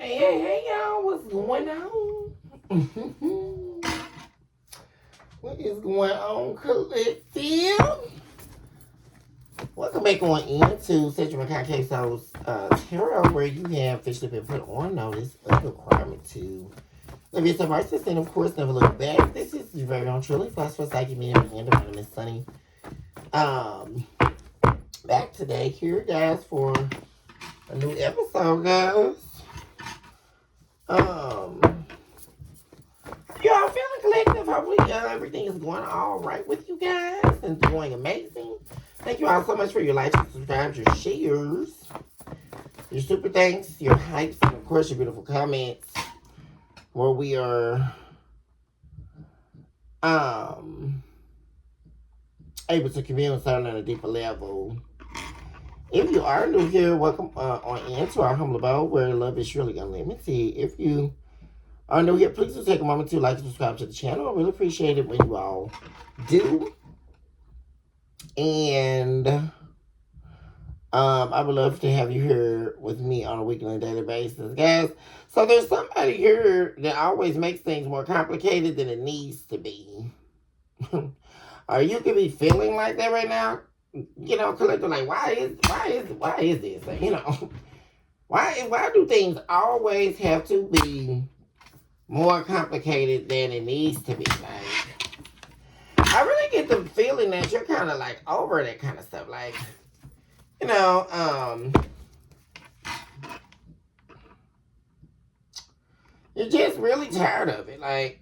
Hey, y'all, what's going on? What is going on, collective? Welcome back on into Central McCoy Queso's Tarot, where you have officially been put on notice of the requirement to live your submersive and, of course, never look back. This is your very own truly philosopher, psychic medium, and my name is Sunny. Back today here, guys, for a new episode, guys. Y'all feeling collective? Hopefully, everything is going all right with you guys and going amazing. Thank you all so much for your likes, your subscribes, your shares, your super thanks, your hypes, and of course your beautiful comments, where we are able to communicate on a deeper level. If you are new here, welcome on into our humble abode where love is surely unlimited. If you are new here, please do take a moment to like and subscribe to the channel. I really appreciate it when you all do. And I would love to have you here with me on a weekly and daily basis, guys. So there's somebody here that always makes things more complicated than it needs to be. Or you could be feeling like that right now. You know, collective, like, why is this? Like, you know, why do things always have to be more complicated than it needs to be? Like, I really get the feeling that you're kind of like over that kind of stuff. Like, you know, you're just really tired of it. Like,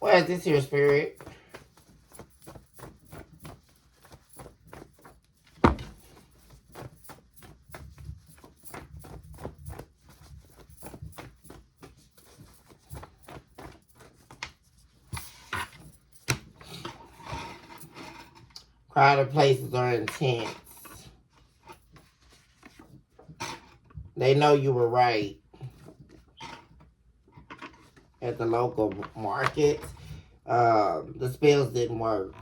what is this here, spirit? Crowded places are intense. They know you were right at the local market. The spells didn't work.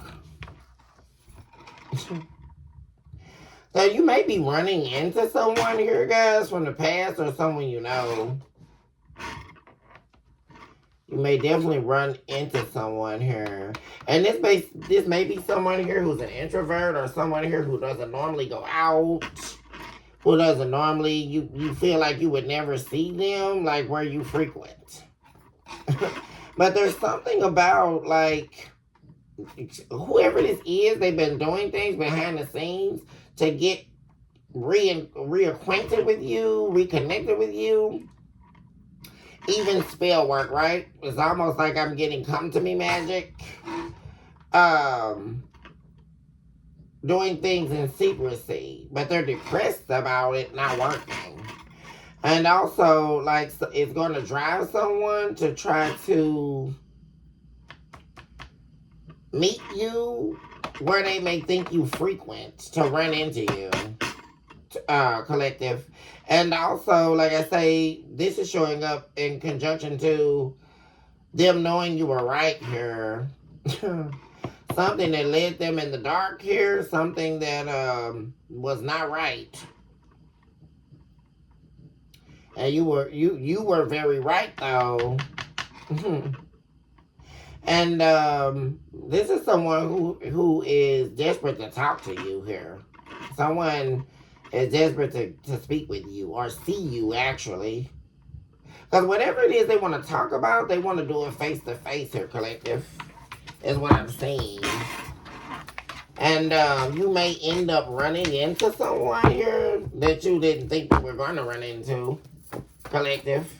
So you may be running into someone here, guys, from the past or someone you know. You may definitely run into someone here. And this may be someone here who's an introvert or someone here who doesn't normally go out. Who doesn't normally, you feel like you would never see them, like where you frequent. But there's something about, like, whoever this is, they've been doing things behind the scenes to get reacquainted with you, reconnected with you. Even spell work, right? It's almost like I'm getting come to me magic. Doing things in secrecy, but they're depressed about it not working. And also, like, it's going to drive someone to try to meet you where they may think you frequent, to run into you, collective. And also, like I say, this is showing up in conjunction to them knowing you were right here. Something that led them in the dark here, something that was not right. And you were very right though. And this is someone who is desperate to talk to you here. Someone is desperate to speak with you or see you, actually. Because whatever it is they want to talk about, they want to do it face to face here, collective. Is what I'm saying. And you may end up running into someone here that you didn't think you were going to run into, collective.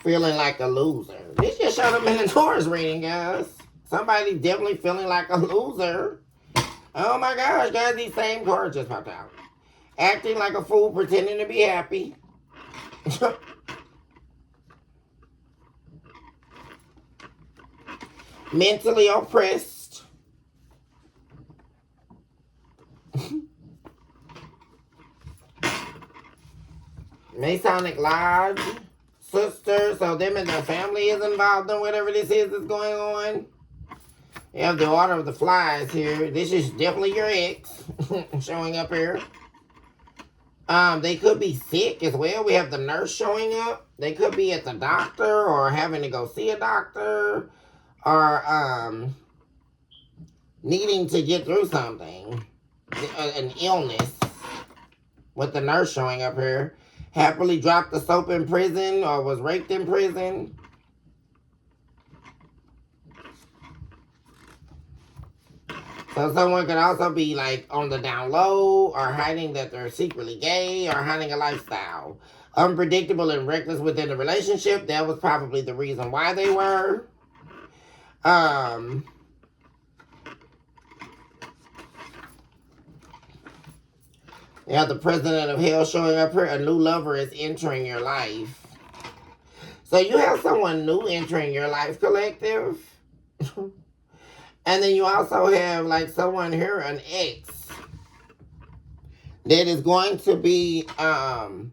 Feeling like a loser. This just showed up in the Taurus reading, guys. Somebody definitely feeling like a loser. Oh my gosh, guys, these same cards just popped out. Acting like a fool, pretending to be happy. Mentally oppressed. Masonic Lodge. Sister, so them and their family is involved in whatever this is that's going on. You have the Order of the Flies here. This is definitely your ex showing up here. They could be sick as well. We have the nurse showing up. They could be at the doctor or having to go see a doctor or needing to get through something, an illness, with the nurse showing up here. Happily dropped the soap in prison or was raped in prison. So someone could also be like on the down low or hiding that they're secretly gay or hiding a lifestyle. Unpredictable and reckless within the relationship. That was probably the reason why they were. You have the president of hell showing up here. A new lover is entering your life. So you have someone new entering your life, collective. And then you also have like someone here, an ex, that is going to be, well,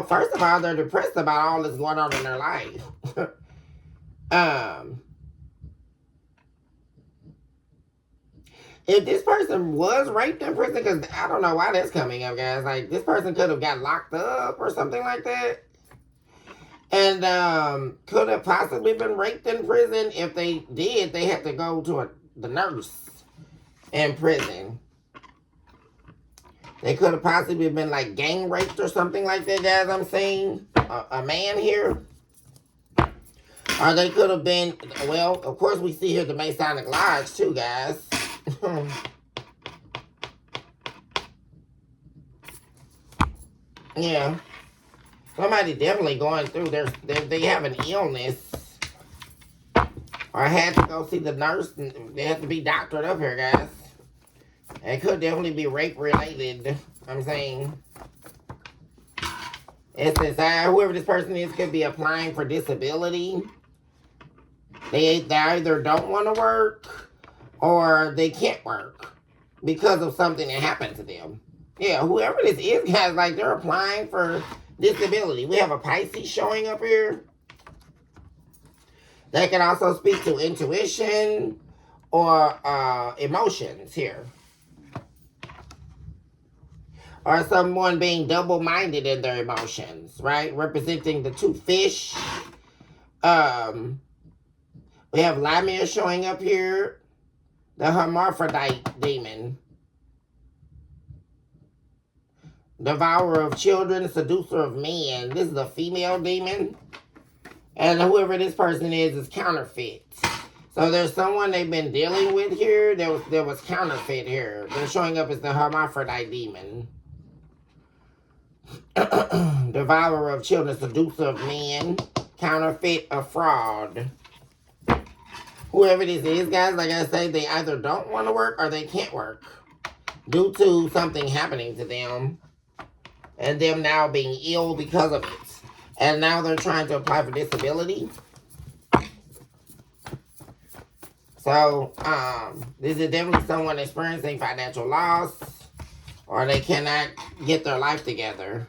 first of all, they're depressed about all that's going on in their life. If this person was raped in prison, because I don't know why that's coming up, guys. Like, this person could have got locked up or something like that. And could have possibly been raped in prison. If they did, they had to go to the nurse in prison. They could have possibly been like gang raped or something like that, guys. I'm saying a man here. Or they could have been, well, of course we see here the Masonic Lodge too, guys. Yeah. Somebody definitely going through they have an illness. Or had to go see the nurse. And they have to be doctored up here, guys. It could definitely be rape related. I'm saying. It says whoever this person is could be applying for disability. They either don't want to work or they can't work because of something that happened to them. Yeah, whoever this is, guys, like they're applying for disability. We have a Pisces showing up here. That can also speak to intuition or emotions here. Or someone being double-minded in their emotions, right? Representing the two fish. We have Lamia showing up here. The hermaphrodite demon. Devourer of children, seducer of men. This is a female demon. And whoever this person is counterfeit. So there's someone they've been dealing with here. There was counterfeit here. They're showing up as the hermaphrodite demon. Devourer of children, seducer of men. Counterfeit, a fraud. Whoever this is, guys, like I say, they either don't want to work or they can't work. Due to something happening to them. And them now being ill because of it. And now they're trying to apply for disability. So, this is definitely someone experiencing financial loss. Or they cannot get their life together.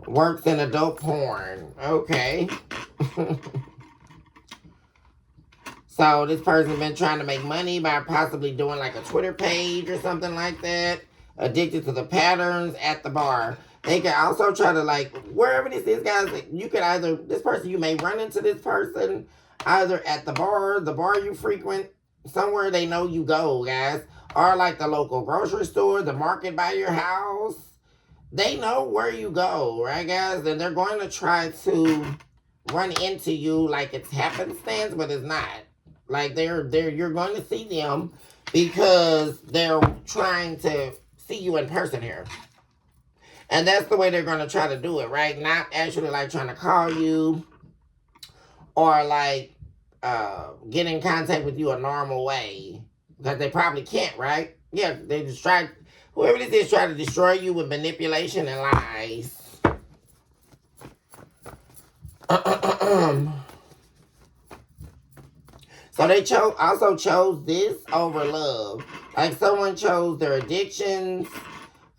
Works in adult porn. Okay. So, this person's been trying to make money by possibly doing like a Twitter page or something like that. Addicted to the patterns at the bar. They can also try to, like, wherever this is, guys, you could either, this person, you may run into this person either at the bar you frequent, somewhere they know you go, guys, or like the local grocery store, the market by your house. They know where you go, right, guys? And they're going to try to run into you like it's happenstance, but it's not. Like, you're going to see them because they're trying to see you in person here. And that's the way they're going to try to do it, right? Not actually like trying to call you or like get in contact with you a normal way. Because they probably can't, right? Yeah, they just try. Whoever this is trying to destroy you with manipulation and lies. So they also chose this over love. Like someone chose their addictions,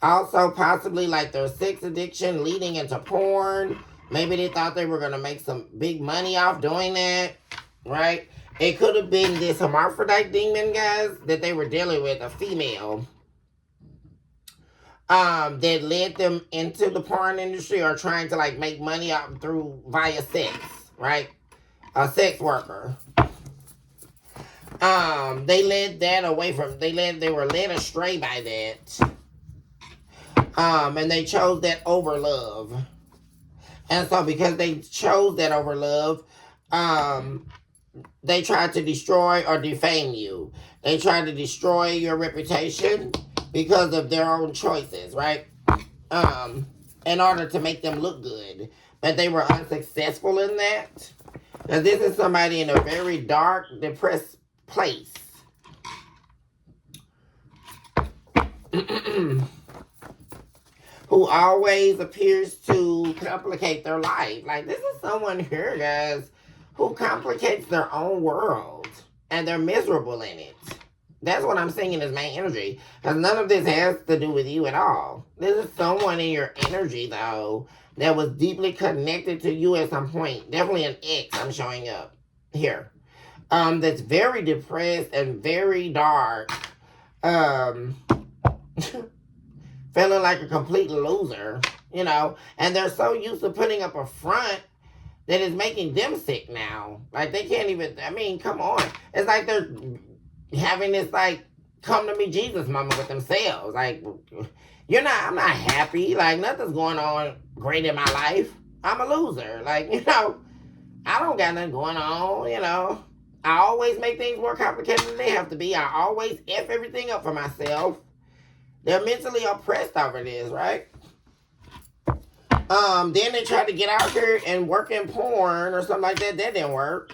also possibly like their sex addiction leading into porn. Maybe they thought they were going to make some big money off doing that, right? It could have been this hermaphrodite demon, guys, that they were dealing with, a female, that led them into the porn industry or trying to like make money out via sex, right? A sex worker. They led that away from, they were led astray by that. And they chose that over love. And so because they chose that over love, they tried to destroy or defame you. They tried to destroy your reputation because of their own choices, right? In order to make them look good. But they were unsuccessful in that. Now this is somebody in a very dark, depressed place. Who always appears to complicate their life. Like, this is someone here, guys, who complicates their own world. And they're miserable in it. That's what I'm seeing in this main energy. Because none of this has to do with you at all. This is someone in your energy, though, that was deeply connected to you at some point. Definitely an ex I'm showing up here. That's very depressed and very dark. Feeling like a complete loser, you know, and they're so used to putting up a front that is making them sick now. Like, they can't even, I mean, come on. It's like they're having this, like, come to me Jesus moment with themselves. Like, I'm not happy. Like, nothing's going on great in my life. I'm a loser. Like, you know, I don't got nothing going on, you know. I always make things more complicated than they have to be. I always F everything up for myself. They're mentally oppressed over this, right? Then they tried to get out here and work in porn or something like that. That didn't work.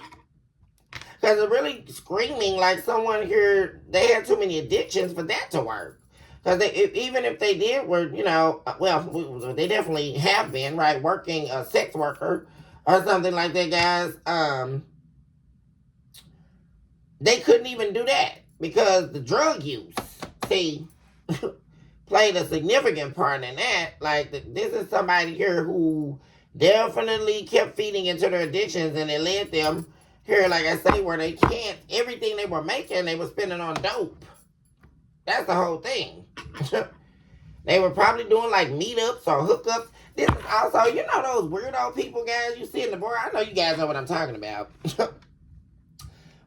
Because it's really screaming like someone here, they had too many addictions for that to work. Because even if they did were, you know, well, they definitely have been, right? Working a sex worker or something like that, guys. They couldn't even do that because the drug use, see, played a significant part in that. Like, this is somebody here who definitely kept feeding into their addictions, and it led them here, like I say, where they can't, everything they were making, they were spending on dope. That's the whole thing. They were probably doing like meetups or hookups. This is also, you know, those weirdo people, guys, you see in the bar. I know you guys know what I'm talking about.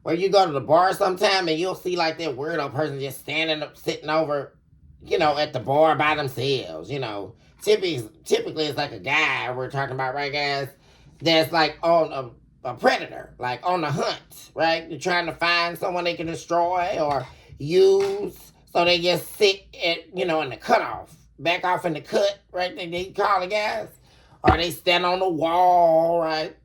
Where you go to the bar sometime and you'll see like that weirdo person just standing up, sitting over, you know, at the bar by themselves, you know. Typically it's like a guy we're talking about, right, guys? That's like on a predator, like on the hunt, right? You're trying to find someone they can destroy or use, so they just sit at, you know, in the cutoff, back off in the cut, right? They call it, guys. Or they stand on the wall, right?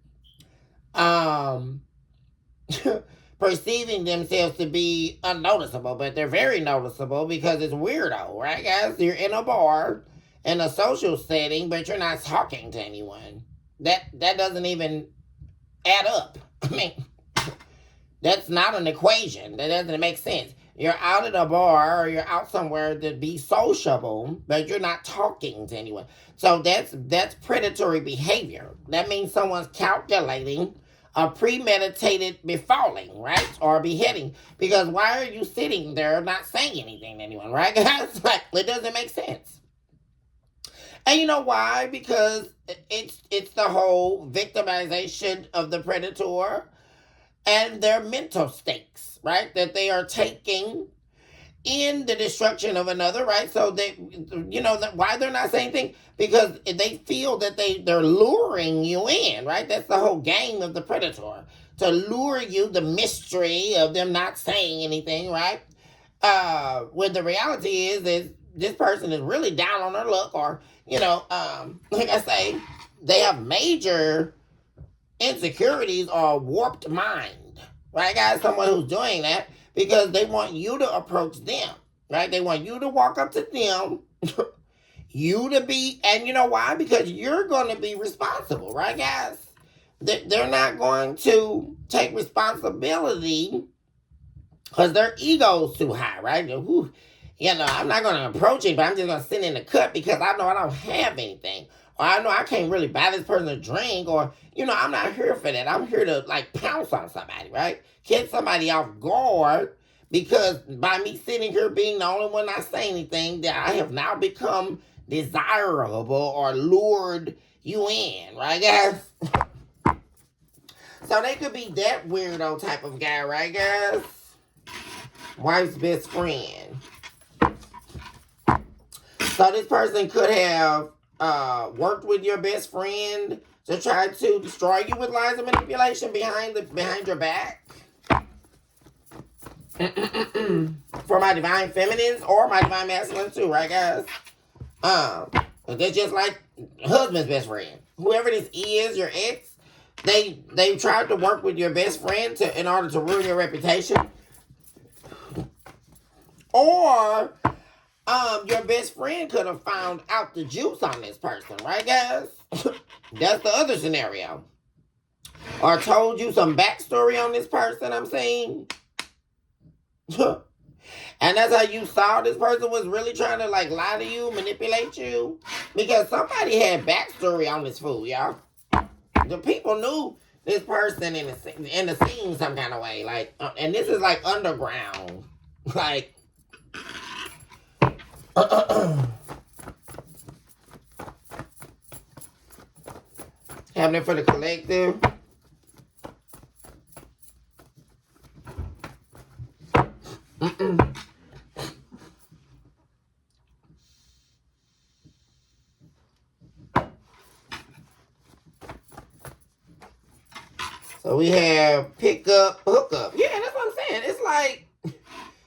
Perceiving themselves to be unnoticeable, but they're very noticeable because it's weirdo, right, guys? You're in a bar, in a social setting, but you're not talking to anyone. That doesn't even add up. I mean, that's not an equation. That doesn't make sense. You're out at a bar or you're out somewhere to be sociable, but you're not talking to anyone. So that's predatory behavior. That means someone's calculating a premeditated befalling, right? Or beheading. Because why are you sitting there not saying anything to anyone, right, guys? Like, it doesn't make sense. And you know why? Because it's the whole victimization of the predator and their mental stakes, right? That they are taking in the destruction of another, right? So they, you know, why they're not saying anything? Because they feel that they're luring you in, right? That's the whole game of the predator, to lure you, the mystery of them not saying anything, right? When the reality is this person is really down on their luck, or, you know, like I say, they have major insecurities or warped mind, right, guys? Someone who's doing that because they want you to approach them. right? They want you to walk up to them, you to be, and you know why? Because you're going to be responsible, right, guys? They're not going to take responsibility because their ego's too high, right? I'm not going to approach it, but I'm just going to sit in the cut because I know I don't have anything. Or I know I can't really buy this person a drink, or, I'm not here for that. I'm here to, pounce on somebody, right? Catch somebody off guard because by me sitting here being the only one not saying anything, that I have now become desirable or lured you in, right, guys? So they could be that weirdo type of guy, right, guys? Wife's best friend. So this person could have worked with your best friend to try to destroy you with lies and manipulation behind your back. For my divine feminines or my divine masculine too, right, guys? They're just like husband's best friend. Whoever this is, your ex, they tried to work with your best friend in order to ruin your reputation. Or your best friend could have found out the juice on this person, right, guys? That's the other scenario. Or told you some backstory on this person, I'm saying. And that's how you saw this person was really trying to lie to you, manipulate you. Because somebody had backstory on this fool, y'all. The people knew this person in the scene some kind of way. And this is underground. Happening for the collective. So we have pick up, hook up. Yeah, that's what I'm saying. It's like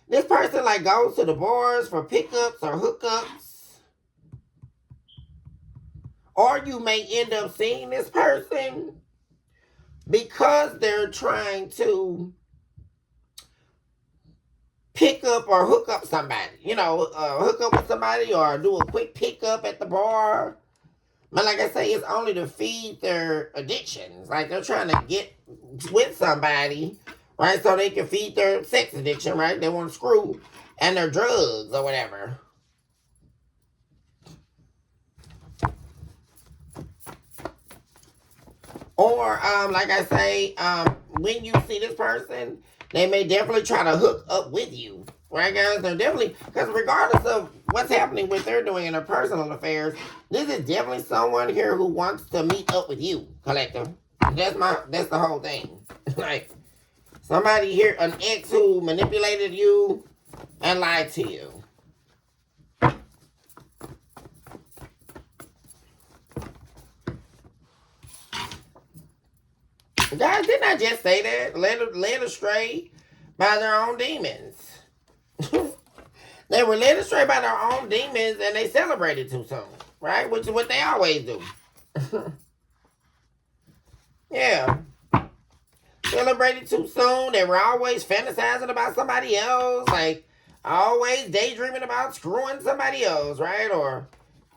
this person goes to the bars for pickups or hookups. Or you may end up seeing this person because they're trying to pick up or hook up somebody. Hook up with somebody or do a quick pickup at the bar. But like I say, it's only to feed their addictions. They're trying to get with somebody, right? So they can feed their sex addiction, right? They want to screw and their drugs or whatever. Or, like I say, when you see this person, they may definitely try to hook up with you. Right, guys? They're definitely, because regardless of what's happening with they're doing in their personal affairs, this is definitely someone here who wants to meet up with you, collective. That's the whole thing. Somebody here, an ex who manipulated you and lied to you. Guys, didn't I just say that? Led astray by their own demons. They were led astray by their own demons and they celebrated too soon, right? Which is what they always do. Yeah. Celebrated too soon. They were always fantasizing about somebody else. Always daydreaming about screwing somebody else, right? Or,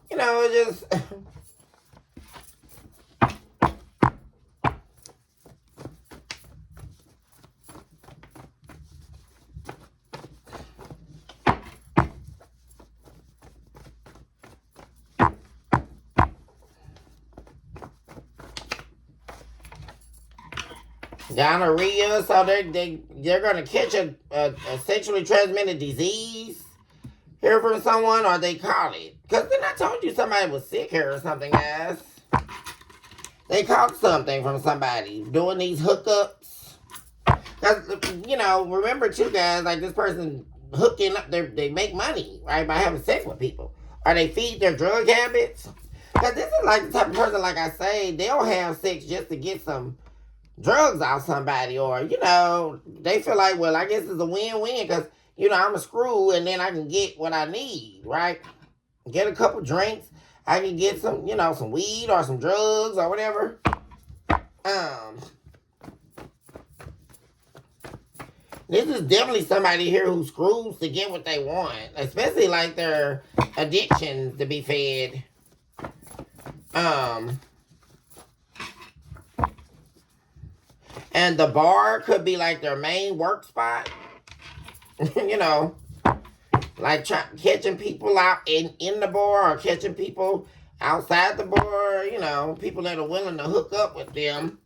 just... gonorrhea, so they're gonna catch a sexually transmitted disease here from someone, or they caught it. Because then I told you somebody was sick here or something, guys. They caught something from somebody doing these hookups. Because, remember too, guys, this person hooking up, they make money, right, by having sex with people. Or they feed their drug habits. Because this is the type of person, like I say, they'll have sex just to get some drugs out somebody, or they feel well, I guess it's a win-win because I'm a screw and then I can get what I need, right? Get a couple drinks, I can get some some weed or some drugs or whatever. This is definitely somebody here who screws to get what they want, especially like their addictions to be fed. And the bar could be like their main work spot. You know, like catching people out in the bar or catching people outside the bar. You know, people that are willing to hook up with them.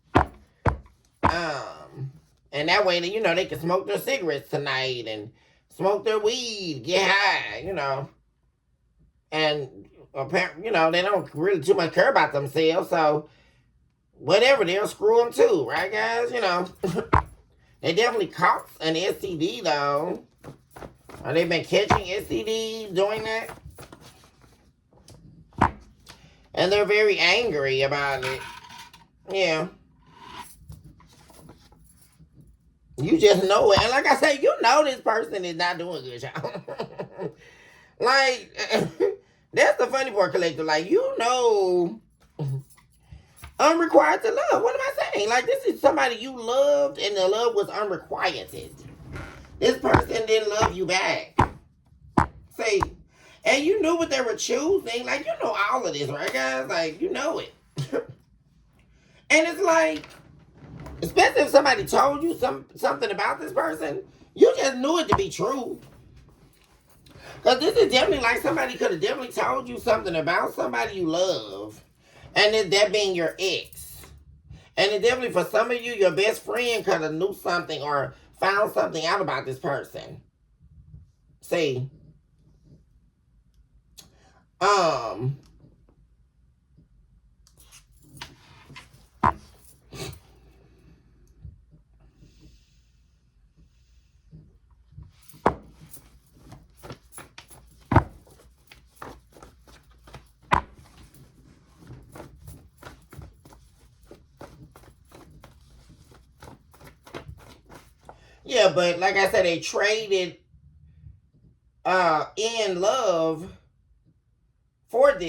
And that way, you know, they can smoke their cigarettes tonight and smoke their weed, get high, you know. And apparently, you know, they don't really too much care about themselves, so whatever, they'll screw them too, right, guys? You know, they definitely caught an STD though. Or they've been catching STDs doing that, and they're very angry about it. Yeah. You just know it. And like I say, you know this person is not doing good, y'all. Like, that's the funny part, collector. Like, you know, unrequited to love. What am I saying? Like, this is somebody you loved and the love was unrequited. This person didn't love you back. See, and you knew what they were choosing. Like, you know all of this, right, guys? Like, you know it. And it's like, especially if somebody told you something about this person, you just knew it to be true. Because this is definitely like somebody could have definitely told you something about somebody you love. And that being your ex. And it definitely, for some of you, your best friend could have knew something or found something out about this person. See? Yeah, but like I said, they traded in love for this.